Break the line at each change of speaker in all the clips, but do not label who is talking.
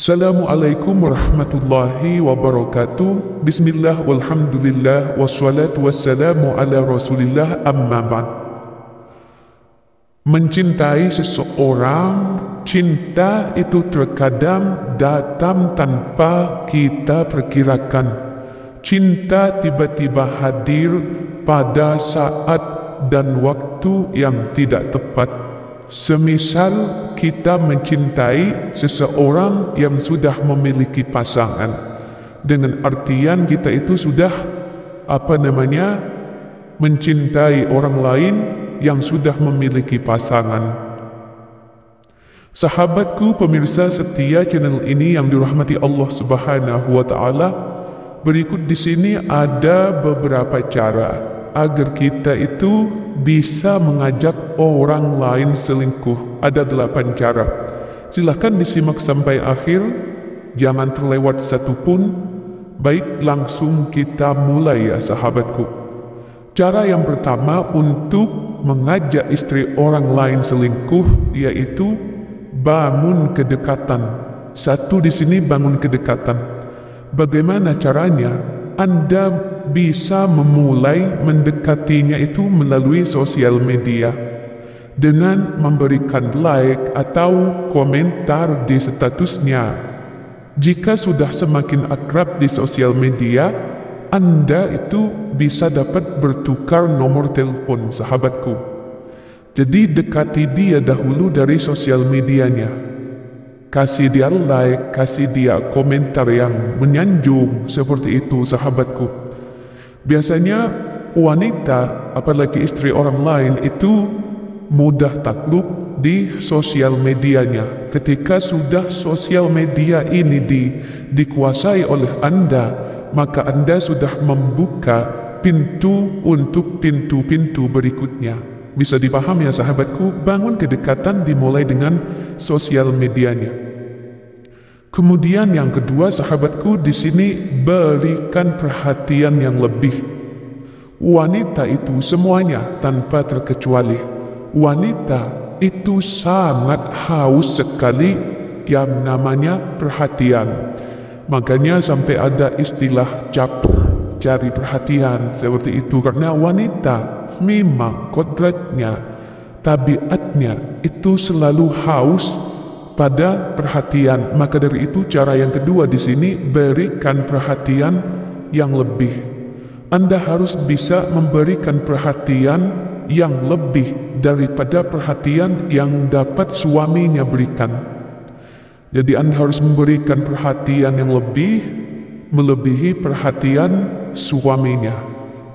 Assalamualaikum warahmatullahi wabarakatuh. Bismillah walhamdulillah wassalatu wassalamu ala rasulillah amma ba'd. Mencintai seseorang, cinta itu terkadang datang tanpa kita perkirakan. Cinta tiba-tiba hadir pada saat dan waktu yang tidak tepat. Semisal kita mencintai seseorang yang sudah memiliki pasangan, dengan artian kita itu sudah mencintai orang lain yang sudah memiliki pasangan. Sahabatku, pemirsa setia channel ini yang dirahmati Allah Subhanahu wa taala, berikut di sini ada beberapa cara agar kita itu bisa mengajak orang lain selingkuh. Ada 8 cara. Silahkan disimak sampai akhir, jangan terlewat satu pun. Baik, langsung kita mulai ya sahabatku. Cara yang pertama untuk mengajak istri orang lain selingkuh yaitu bangun kedekatan. Satu di sini bangun kedekatan. Bagaimana caranya? Anda bisa memulai mendekatinya itu melalui sosial media dengan memberikan like atau komentar di statusnya. Jika sudah semakin akrab di sosial media, Anda itu bisa dapat bertukar nomor telepon sahabatku. Jadi dekati dia dahulu dari sosial medianya. Kasih dia like, kasih dia komentar yang menyanjung seperti itu sahabatku. Biasanya wanita, apalagi istri orang lain itu mudah takluk di sosial medianya. Ketika sudah sosial media ini dikuasai oleh Anda, maka Anda sudah membuka pintu untuk pintu-pintu berikutnya. Bisa dipahami ya sahabatku, bangun kedekatan dimulai dengan sosial medianya. Kemudian yang kedua sahabatku, di sini berikan perhatian yang lebih. Wanita itu semuanya tanpa terkecuali, wanita itu sangat haus sekali yang namanya perhatian. Makanya sampai ada istilah cari perhatian seperti itu, karena wanita memang kodratnya, tabiatnya itu selalu haus pada perhatian. Maka dari itu cara yang kedua di sini, berikan perhatian yang lebih. Anda harus bisa memberikan perhatian yang lebih daripada perhatian yang dapat suaminya berikan. Jadi Anda harus memberikan perhatian yang lebih, melebihi perhatian suaminya.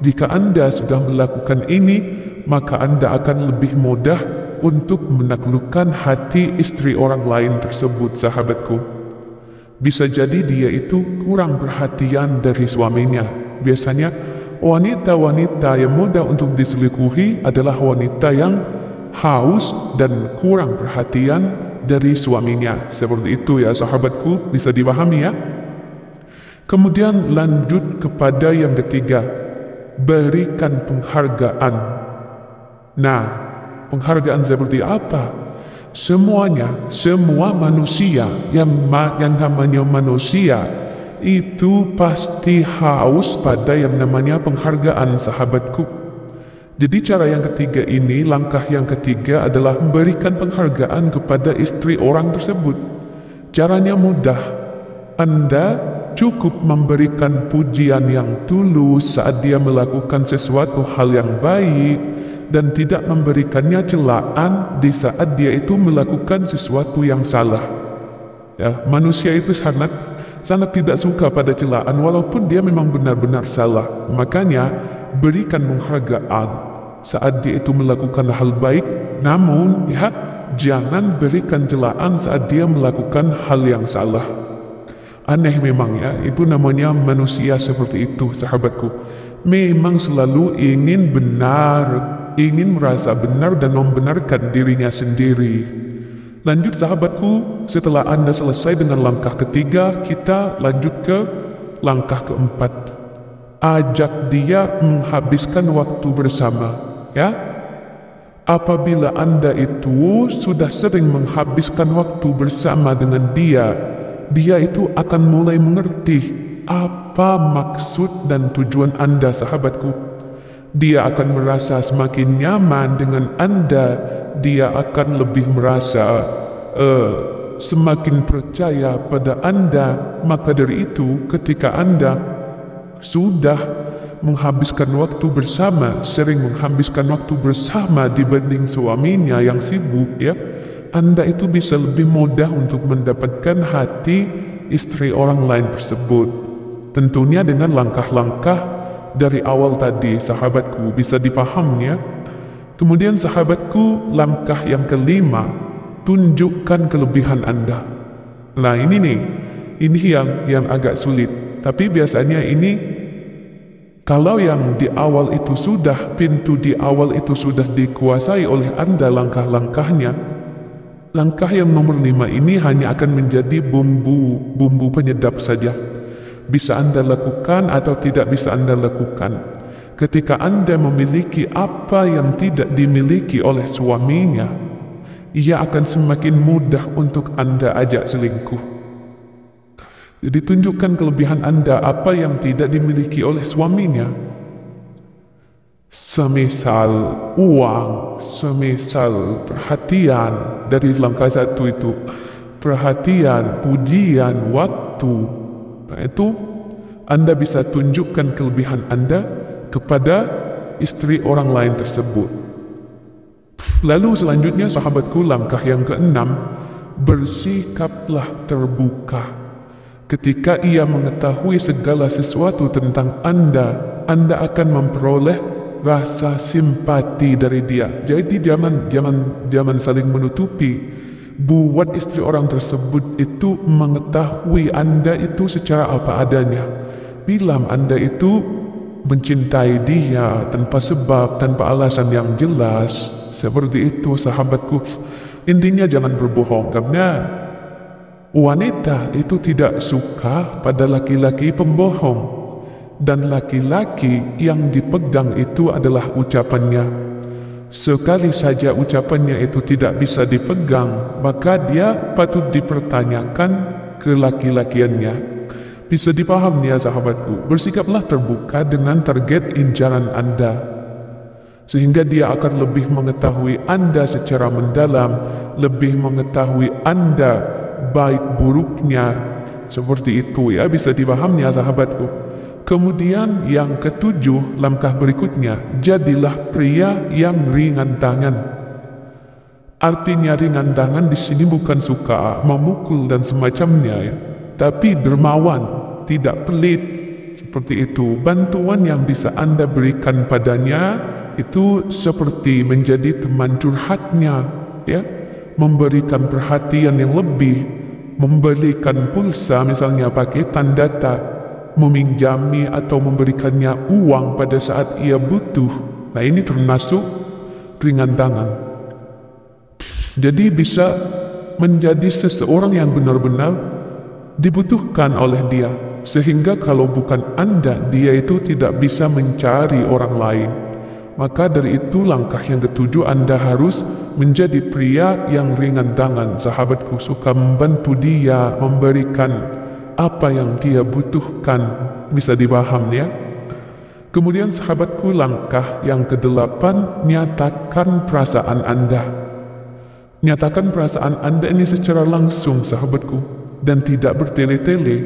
Jika Anda sudah melakukan ini, maka Anda akan lebih mudah untuk menaklukkan hati istri orang lain tersebut sahabatku. Bisa jadi dia itu kurang perhatian dari suaminya. Biasanya wanita-wanita yang mudah untuk diselingkuhi adalah wanita yang haus dan kurang perhatian dari suaminya. Seperti itu ya sahabatku, bisa dipahami ya. Kemudian lanjut kepada yang ketiga, berikan penghargaan. Nah, penghargaan seperti apa? Semua manusia yang namanya manusia itu pasti haus pada yang namanya penghargaan sahabatku. Jadi cara yang ketiga ini, langkah yang ketiga adalah memberikan penghargaan kepada istri orang tersebut. Caranya mudah. Anda cukup memberikan pujian yang tulus saat dia melakukan sesuatu hal yang baik, dan tidak memberikannya celaan di saat dia itu melakukan sesuatu yang salah. Ya, manusia itu sangat tidak suka pada celaan walaupun dia memang benar-benar salah. Makanya berikan penghargaan saat dia itu melakukan hal baik, namun ya jangan berikan celaan saat dia melakukan hal yang salah. Aneh memang ya, itu namanya manusia seperti itu sahabatku. Memang selalu ingin benar, ingin merasa benar dan membenarkan dirinya sendiri. Lanjut sahabatku, setelah Anda selesai dengan langkah ketiga, kita lanjut ke langkah keempat. Ajak dia menghabiskan waktu bersama, ya. Apabila Anda itu sudah sering menghabiskan waktu bersama dengan dia, dia itu akan mulai mengerti apa maksud dan tujuan Anda, sahabatku. Dia akan merasa semakin nyaman dengan Anda, dia akan lebih merasa semakin percaya pada Anda. Maka dari itu, ketika Anda sudah menghabiskan waktu bersama, sering menghabiskan waktu bersama dibanding suaminya yang sibuk, ya, Anda itu bisa lebih mudah untuk mendapatkan hati istri orang lain tersebut. Tentunya dengan langkah-langkah dari awal tadi, sahabatku, bisa dipahami, ya. Kemudian sahabatku, langkah yang kelima, tunjukkan kelebihan Anda. Nah ini nih, ini yang agak sulit. Tapi biasanya ini, kalau yang di awal itu sudah, pintu di awal itu sudah dikuasai oleh Anda langkah-langkahnya, langkah yang nomor 5 ini hanya akan menjadi bumbu penyedap saja. Bisa Anda lakukan atau tidak bisa Anda lakukan. Ketika Anda memiliki apa yang tidak dimiliki oleh suaminya, ia akan semakin mudah untuk Anda ajak selingkuh. Jadi tunjukkan kelebihan Anda, apa yang tidak dimiliki oleh suaminya. Semisal uang, semisal perhatian, dari langkah 1 itu, perhatian, pujian, waktu. Nah, itu Anda bisa tunjukkan kelebihan Anda kepada istri orang lain tersebut. Lalu selanjutnya, sahabatku, langkah yang ke-6, bersikaplah terbuka. Ketika ia mengetahui segala sesuatu tentang Anda akan memperoleh rasa simpati dari dia. Jadi jangan saling menutupi. Buat istri orang tersebut itu mengetahui Anda itu secara apa adanya. Bilang Anda itu mencintai dia tanpa sebab, tanpa alasan yang jelas. Seperti itu, sahabatku. Intinya jangan berbohong, karena wanita itu tidak suka pada laki-laki pembohong. Dan laki-laki yang dipegang itu adalah ucapannya. Sekali saja ucapannya itu tidak bisa dipegang, maka dia patut dipertanyakan kelaki-lakiannya. Bisa dipahami, ya sahabatku. Bersikaplah terbuka dengan target incaran Anda, sehingga dia akan lebih mengetahui Anda secara mendalam, lebih mengetahui Anda baik buruknya. Seperti itu, ya, bisa dipahami, ya sahabatku. Kemudian yang ke-7, langkah berikutnya, jadilah pria yang ringan tangan. Artinya ringan tangan di sini bukan suka memukul dan semacamnya, ya, tapi dermawan, tidak pelit. Seperti itu. Bantuan yang bisa Anda berikan padanya itu seperti menjadi teman curhatnya, ya, memberikan perhatian yang lebih, memberikan pulsa, misalnya paketan data, meminjami atau memberikannya uang pada saat ia butuh. Nah, ini termasuk ringan tangan. Jadi bisa menjadi seseorang yang benar-benar dibutuhkan oleh dia, sehingga kalau bukan Anda, dia itu tidak bisa mencari orang lain. Maka dari itu langkah yang ke-7, Anda harus menjadi pria yang ringan tangan, sahabatku, suka membantu dia, memberikan apa yang dia butuhkan. Bisa dipahami, ya. Kemudian sahabatku, langkah yang ke-8, nyatakan perasaan Anda. Nyatakan perasaan Anda ini secara langsung, sahabatku, dan tidak bertele-tele.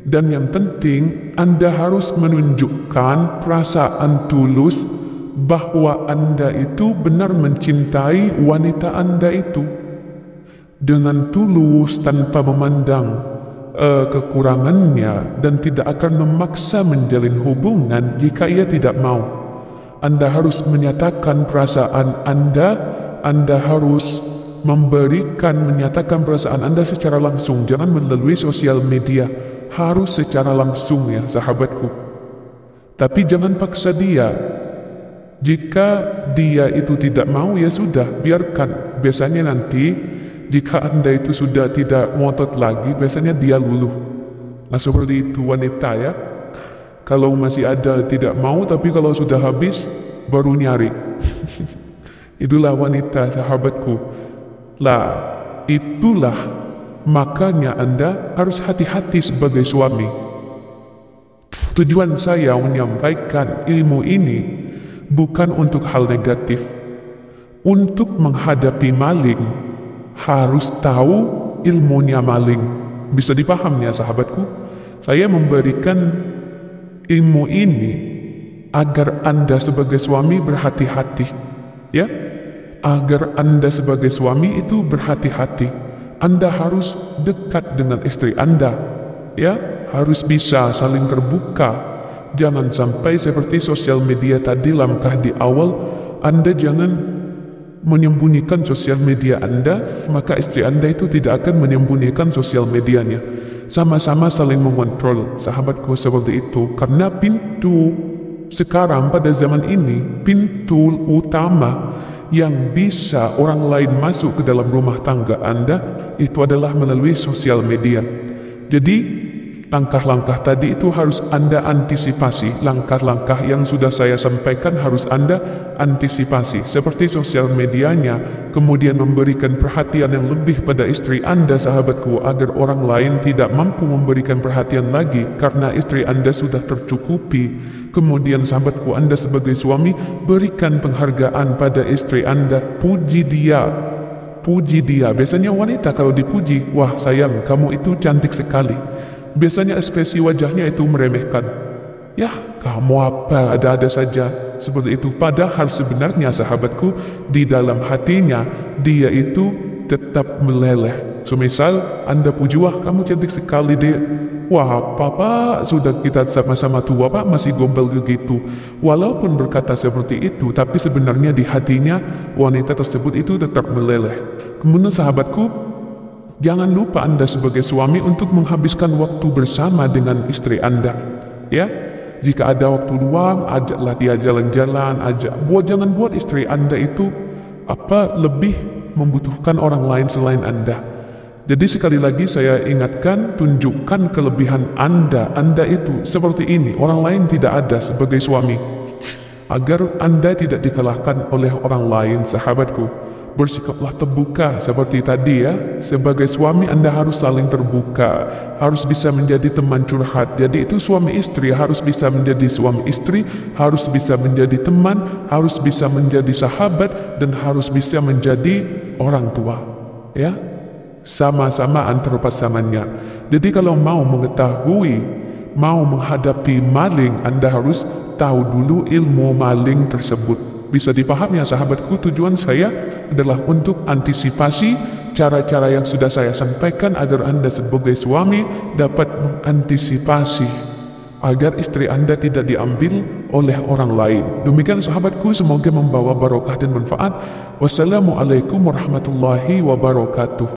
Dan yang penting, Anda harus menunjukkan perasaan tulus bahwa Anda itu benar mencintai wanita Anda itu. Dengan tulus, tanpa memandang kekurangannya, dan tidak akan memaksa menjalin hubungan jika ia tidak mau. Anda harus menyatakan perasaan Anda. Anda harus menyatakan perasaan Anda secara langsung, jangan melalui sosial media. Harus secara langsung, ya sahabatku. Tapi jangan paksa dia. Jika dia itu tidak mau, ya sudah, biarkan. Biasanya nanti jika Anda itu sudah tidak ngotot lagi, biasanya dia luluh. Nah, seperti itu wanita, ya. Kalau masih ada tidak mau, tapi kalau sudah habis baru nyari. Itulah wanita, sahabatku. Lah, itulah Makanya Anda harus hati-hati sebagai suami. Tujuan saya menyampaikan ilmu ini bukan untuk hal negatif. Untuk menghadapi maling, harus tahu ilmunya maling. Bisa dipahami ya sahabatku? Saya memberikan ilmu ini agar Anda sebagai suami berhati-hati. Ya, agar Anda sebagai suami itu berhati-hati. Anda harus dekat dengan istri Anda, ya, harus bisa saling terbuka. Jangan sampai seperti sosial media tadi langkah di awal, Anda jangan menyembunyikan sosial media Anda, maka istri Anda itu tidak akan menyembunyikan sosial medianya. Sama-sama saling mengontrol, sahabatku, seperti itu. Karena pintu sekarang pada zaman ini, pintu utama yang bisa orang lain masuk ke dalam rumah tangga Anda itu adalah melalui sosial media. Jadi langkah-langkah tadi itu harus Anda antisipasi. Langkah-langkah yang sudah saya sampaikan harus Anda antisipasi. Seperti sosial medianya, kemudian memberikan perhatian yang lebih pada istri Anda, sahabatku, agar orang lain tidak mampu memberikan perhatian lagi karena istri Anda sudah tercukupi. Kemudian sahabatku, Anda sebagai suami, berikan penghargaan pada istri Anda. Puji dia. Puji dia. Biasanya wanita kalau dipuji, wah sayang, kamu itu cantik sekali. Biasanya ekspresi wajahnya itu meremehkan. Ya, kamu apa, ada-ada saja. Seperti itu. Padahal sebenarnya sahabatku, di dalam hatinya, dia itu tetap meleleh. Semisal Anda puji, wah kamu cantik sekali deh. Wah papa, sudah kita sama-sama tua pak masih gombal begitu. Walaupun berkata seperti itu, tapi sebenarnya di hatinya wanita tersebut itu tetap meleleh. Kemudian sahabatku, jangan lupa Anda sebagai suami untuk menghabiskan waktu bersama dengan istri Anda. Ya, jika ada waktu luang, ajaklah dia jalan-jalan, jangan buat istri Anda itu lebih membutuhkan orang lain selain Anda. Jadi sekali lagi saya ingatkan, tunjukkan kelebihan Anda. Anda itu seperti ini, orang lain tidak ada sebagai suami. Agar Anda tidak dikalahkan oleh orang lain, sahabatku. Bersikaplah terbuka seperti tadi ya. Sebagai suami Anda harus saling terbuka, harus bisa menjadi teman curhat. Jadi itu suami istri harus bisa menjadi suami istri, harus bisa menjadi teman, harus bisa menjadi sahabat, dan harus bisa menjadi orang tua. Ya, sama-sama antar pasangannya. Jadi kalau mau mengetahui, mau menghadapi maling, Anda harus tahu dulu ilmu maling tersebut. Bisa dipahami ya sahabatku, tujuan saya adalah untuk antisipasi cara-cara yang sudah saya sampaikan agar Anda sebagai suami dapat mengantisipasi agar istri Anda tidak diambil oleh orang lain. Demikian sahabatku, semoga membawa barokah dan manfaat. Wassalamualaikum warahmatullahi wabarakatuh.